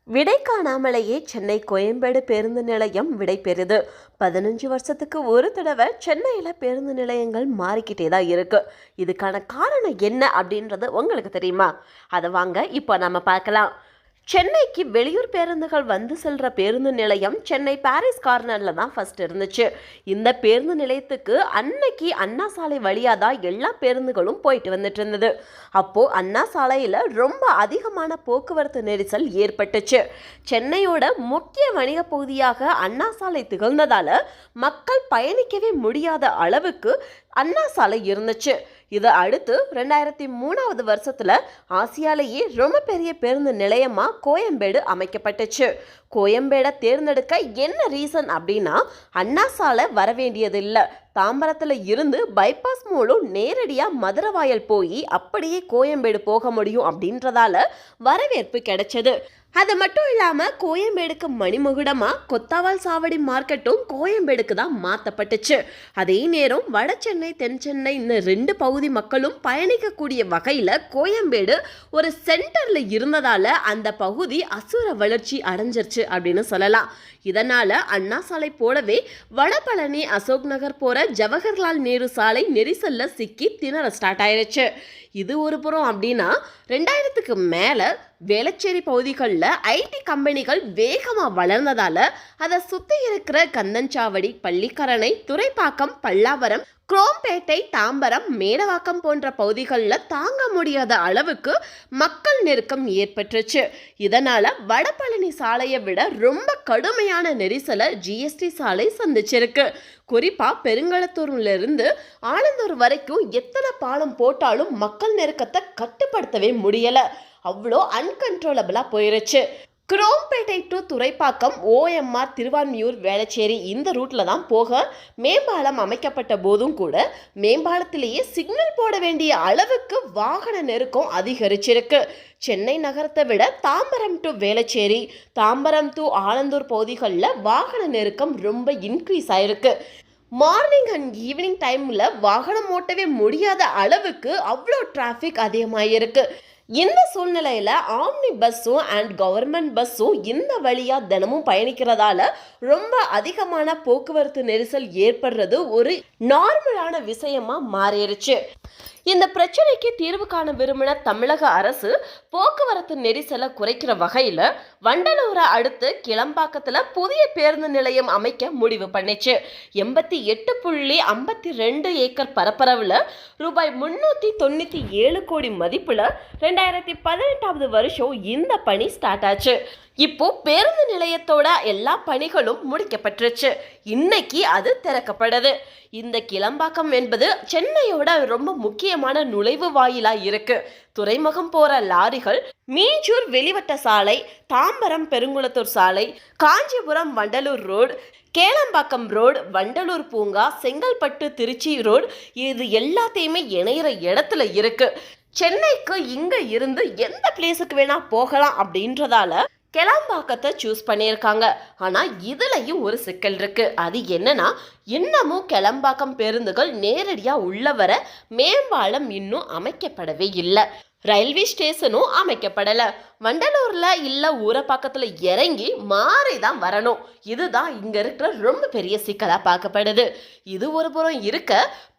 விடை காணாமலேயே சென்னை கோயம்பேடு பேருந்து நிலையம் விடை பெறுது. 15 வருஷத்துக்கு ஒரு தடவை சென்னையில் பேருந்து நிலையங்கள் மாறிக்கிட்டே தான் இருக்கு. இதுக்கான காரணம் என்ன அப்படின்றது உங்களுக்கு தெரியுமா? அதை வாங்க இப்போ நம்ம பார்க்கலாம். சென்னைக்கு வெளியூர் பேருந்துகள் வந்து செல்கிற பேருந்து நிலையம் சென்னை பாரிஸ் கார்னரில் தான் ஃபர்ஸ்ட் இருந்துச்சு. இந்த பேருந்து நிலையத்துக்கு அன்னைக்கு அண்ணா சாலை வழியாக தான் எல்லா பேருந்துகளும் போயிட்டு வந்துட்டு இருந்தது. அப்போது அண்ணா சாலையில் ரொம்ப அதிகமான போக்குவரத்து நெரிசல் ஏற்பட்டுச்சு. சென்னையோட முக்கிய வணிக பகுதியாக அண்ணா சாலை திகழ்ந்ததால் மக்கள் பயணிக்கவே முடியாத அளவுக்கு அண்ணா சாலை இருந்துச்சு. இதை அடுத்து 2003 வருஷத்துல ஆசியாலேயே ரொம்ப பெரிய பேருந்து நிலையமா கோயம்பேடு அமைக்கப்பட்டுச்சு. கோயம்பேடை தேர்ந்தெடுக்க என்ன ரீசன் அப்படின்னா, அண்ணா சாலை வர வேண்டியது இல்லை, தாம்பரத்தில் இருந்து பைபாஸ் மூலம் நேரடியாக மதுரவாயல் போய் அப்படியே கோயம்பேடு போக முடியும் அப்படின்றதால வரவேற்பு கிடைச்சது. அது மட்டும் இல்லாமல் கோயம்பேடுக்கு மணிமகுடமாக கொத்தாவால் சாவடி மார்க்கெட்டும் கோயம்பேடுக்கு தான் மாற்றப்பட்டுச்சு. அதே நேரம் வட சென்னை தென் சென்னை இந்த 2 பகுதி மக்களும் பயணிக்கக்கூடிய வகையில் கோயம்பேடு ஒரு சென்டரில் இருந்ததால் அந்த பகுதி அசுர வளர்ச்சி அடைஞ்சிருச்சு அப்படின்னு சொல்லலாம். இதனால் அண்ணா சாலை போலவே வடபழனி அசோக் நகர் போகிற ஜவஹர்லால் நேரு சாலை நெரிசலில் சிக்கி திணற ஸ்டார்ட் ஆயிருச்சு. இது ஒரு புறம் அப்படின்னா, 2000க்கு மேலே வேளச்சேரி பகுதிகளில் ஐடி கம்பெனிகள் வேகமாக வளர்ந்ததால் அதை சுற்றி இருக்கிற கந்தன்சாவடி, பள்ளிக்கரணை, துறைப்பாக்கம், பல்லாவரம், குரோம்பேட்டை, தாம்பரம், மேடவாக்கம் போன்ற பகுதிகளில் தாங்க முடியாத அளவுக்கு மக்கள் நெருக்கம் ஏற்பட்டுருச்சு. இதனால் வடபழனி சாலையை விட ரொம்ப கடுமையான நெரிசலை ஜிஎஸ்டி சாலை சந்திச்சிருக்கு. குறிப்பாக பெருங்களத்தூர்லேருந்து ஆலந்தூர் வரைக்கும் எத்தனை பாலம் போட்டாலும் மக்கள் நெருக்கத்தை கட்டுப்படுத்தவே முடியலை. அவ்வளோ அன்கன்ட்ரோலபிளாக போயிருச்சு. குரோம்பேட்டை டு துறைப்பாக்கம், OMR, திருவான்மியூர், வேளச்சேரி இந்த ரூட்டில் தான் போக மேம்பாலம் அமைக்கப்பட்ட போதும் கூட மேம்பாலத்திலேயே சிக்னல் போட வேண்டிய அளவுக்கு வாகன நெருக்கம் அதிகரிச்சிருக்கு. சென்னை நகரத்தை விட தாம்பரம் டு வேளச்சேரி, தாம்பரம் டு ஆலந்தூர் பகுதிகளில் வாகன நெருக்கம் ரொம்ப இன்க்ரீஸ் ஆயிருக்கு. மார்னிங் அண்ட் ஈவினிங் டைமில் வாகனம் ஓட்டவே முடியாத அளவுக்கு அவ்வளோ டிராஃபிக் அதிகமாகிருக்கு. இந்த சூழ்நிலையில் ஆம்னி பஸ்ஸும் அண்ட் கவர்மெண்ட் பஸ்ஸும் இந்த வழியாக தினமும் பயணிக்கிறதால ரொம்ப அதிகமான போக்குவரத்து நெரிசல் ஏற்படுறது ஒரு நார்மலான விஷயமா மாறிடுச்சு. இந்த பிரச்சனைக்கு தீர்வு காண விரும்பின தமிழக அரசு போக்குவரத்து நெரிசலை குறைக்கிற வகையில் வண்டலூரை அடுத்து கிளம்பாக்கத்தில் புதிய பேருந்து நிலையம் அமைக்க முடிவு பண்ணிச்சு. 88.52 ஏக்கர் பரப்பளவில் ரூபாய் 397 கோடி மதிப்பில் 2018 வருஷம் இந்த பணி ஸ்டார்ட் ஆச்சு. இப்போ பேருந்து நிலையத்தோட எல்லா பணிகளும் முடிக்கப்பட்டுருச்சு. இன்னைக்கு அது திறக்கப்படுது. இந்த கிளம்பாக்கம் என்பது சென்னையோட ரொம்ப முக்கியமான நுழைவு வாயிலா இருக்கு. துறைமுகம் போற லாரிகள் மீஞ்சூர் வெளிவட்ட சாலை, தாம்பரம் பெருங்குளத்தூர் சாலை, காஞ்சிபுரம் வண்டலூர் ரோடு, கேளம்பாக்கம் ரோடு, வண்டலூர் பூங்கா, செங்கல்பட்டு திருச்சி ரோடு இது எல்லாத்தையுமே இணையிற இடத்துல இருக்கு. சென்னைக்கு இங்க இருந்து எந்த பிளேஸுக்கு வேணா போகலாம் அப்படின்றதால கிளம்பாக்கத்தை சூஸ் பண்ணியிருக்காங்க. ஆனால் இதுலையும் ஒரு சிக்கல் இருக்கு. அது என்னன்னா, இன்னமும் கிளம்பாக்கம் பேருந்துகள் நேரடியாக உள்ள வர மேம்பாலம் இன்னும் அமைக்கப்படவே இல்லை. ரயில்வே ஸ்டேஷனும் அமைக்கப்படலை. வண்டலூரில் இல்லை ஊரப்பாக்கத்தில் இறங்கி மாறி தான் வரணும். இதுதான் இங்கே இருக்கிற ரொம்ப பெரிய சிக்கலாக பார்க்கப்படுது. இது ஒரு புறம் இருக்க,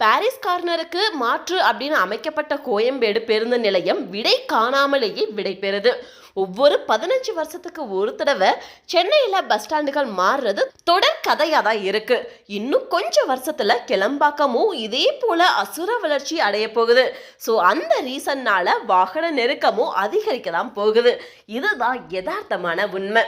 பாரிஸ் கார்னருக்கு மாற்று அப்படின்னு அமைக்கப்பட்ட கோயம்பேடு பேருந்து நிலையம் விடை காணாமலேயே விடை பெறுது. ஒவ்வொரு 15 வருஷத்துக்கு ஒரு தடவை சென்னையில் பஸ் ஸ்டாண்டுகள் மாறுறது தொடர் கதையாக தான் இருக்கு. இன்னும் கொஞ்சம் வருஷத்துல கிளம்பாக்கமும் இதே போல அசுர வளர்ச்சி அடைய போகுது. ஸோ அந்த ரீசன்னால வாகன நெருக்கமும் அதிகரிக்க தான் போகுது. இதுதான் யதார்த்தமான உண்மை.